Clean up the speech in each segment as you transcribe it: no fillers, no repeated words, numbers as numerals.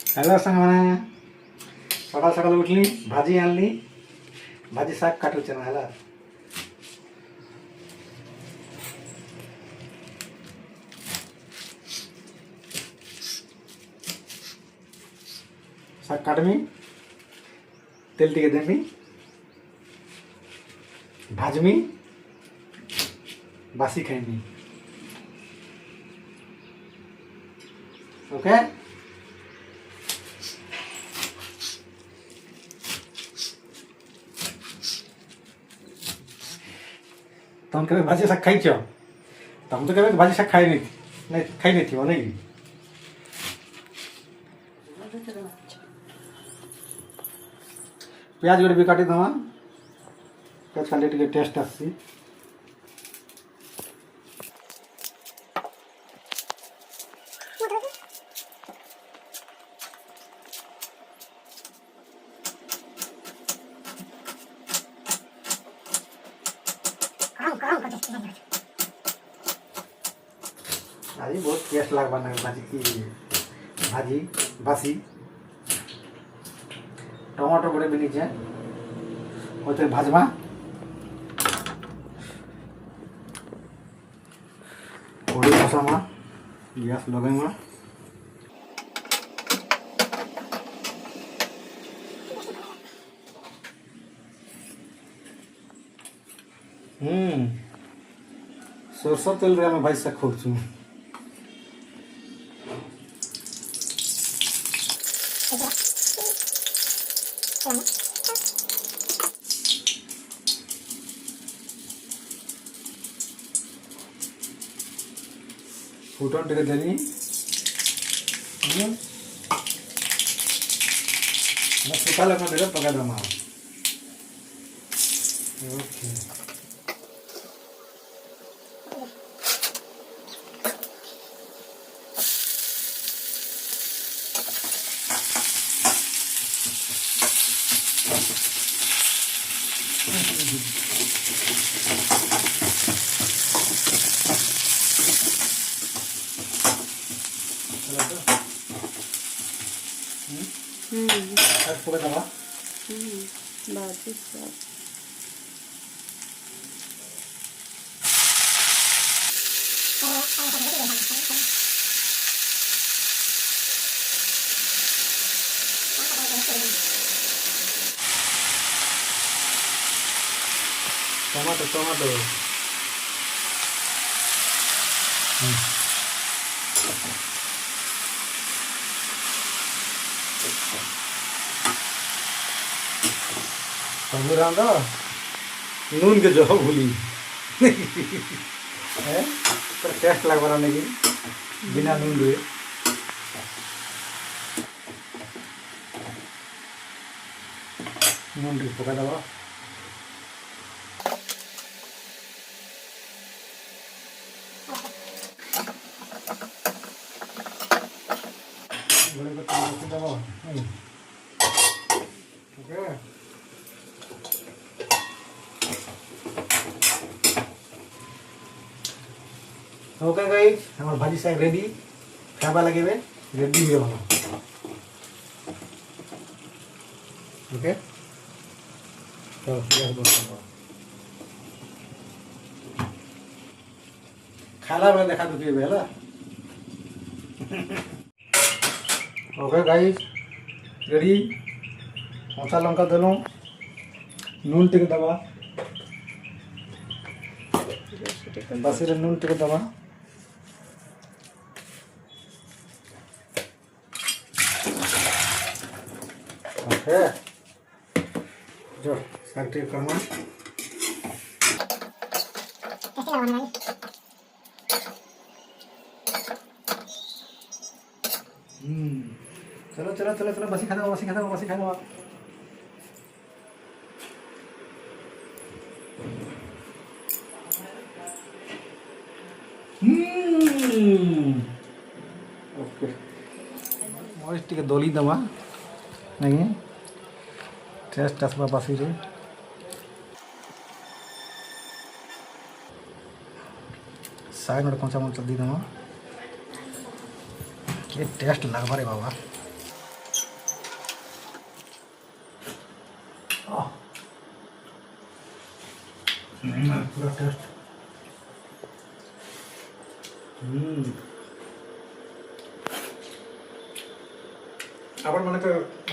Hello सांगमाने सकाल सकाल उठली भाजी आनली भाजी शाक काटुचे ना हेला शाक काटमी तेल टिके देमी भाजमी बासी खाइमी ओके तुम केबे भाजी शाक खाइछ तुम तो केबे भाजी शाक खाइ नहीं खाइ नहीं थी नहीं प्याज गोटे भी काटी दमा प्याज काटे टिके टेस्ट आसी आज बहुत टेस्ट लाग बना भाजी की भाजी बासी टमाटर बड़े भी नीचे होते भाजमा थोड़ी मसामा गैस लगाइमा सरसों तेल रे मैं भाई से खोजू फुटन टिके देनी मैं सुखा लगना दे पका दमा ओके पका दमा बाजी सब टमाटो रांधा नून के जो भूली है पर टेस्ट लग बनाने की बिना नून लिए नून की पका दवा बड़े को दवा ओके ओके गाइस हमार भाजी शाक रेडी खाबा लगे रेडी हुए वाला ओके तो गैस बंद कर खाला वाला देखा दो बेला ओके गाइस रेडी मसा लंका देलो नून टिके दवा बस नून टिके दवा ओके जो शाक टिके करना चलो चलो चलो चलो बसी खा दो ओके मस्त टिके दोली दमा नहीं टेस्ट आसवा बासी रे साइड में कौन सा दी दमा ये टेस्ट लगवा रे बाबा पूरा टेस्ट। আবার মানে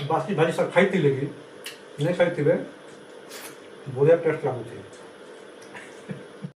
বাসি ভাজি সব খাইতে লেগে नहीं खाई बड़िया टेस्ट लगुचे।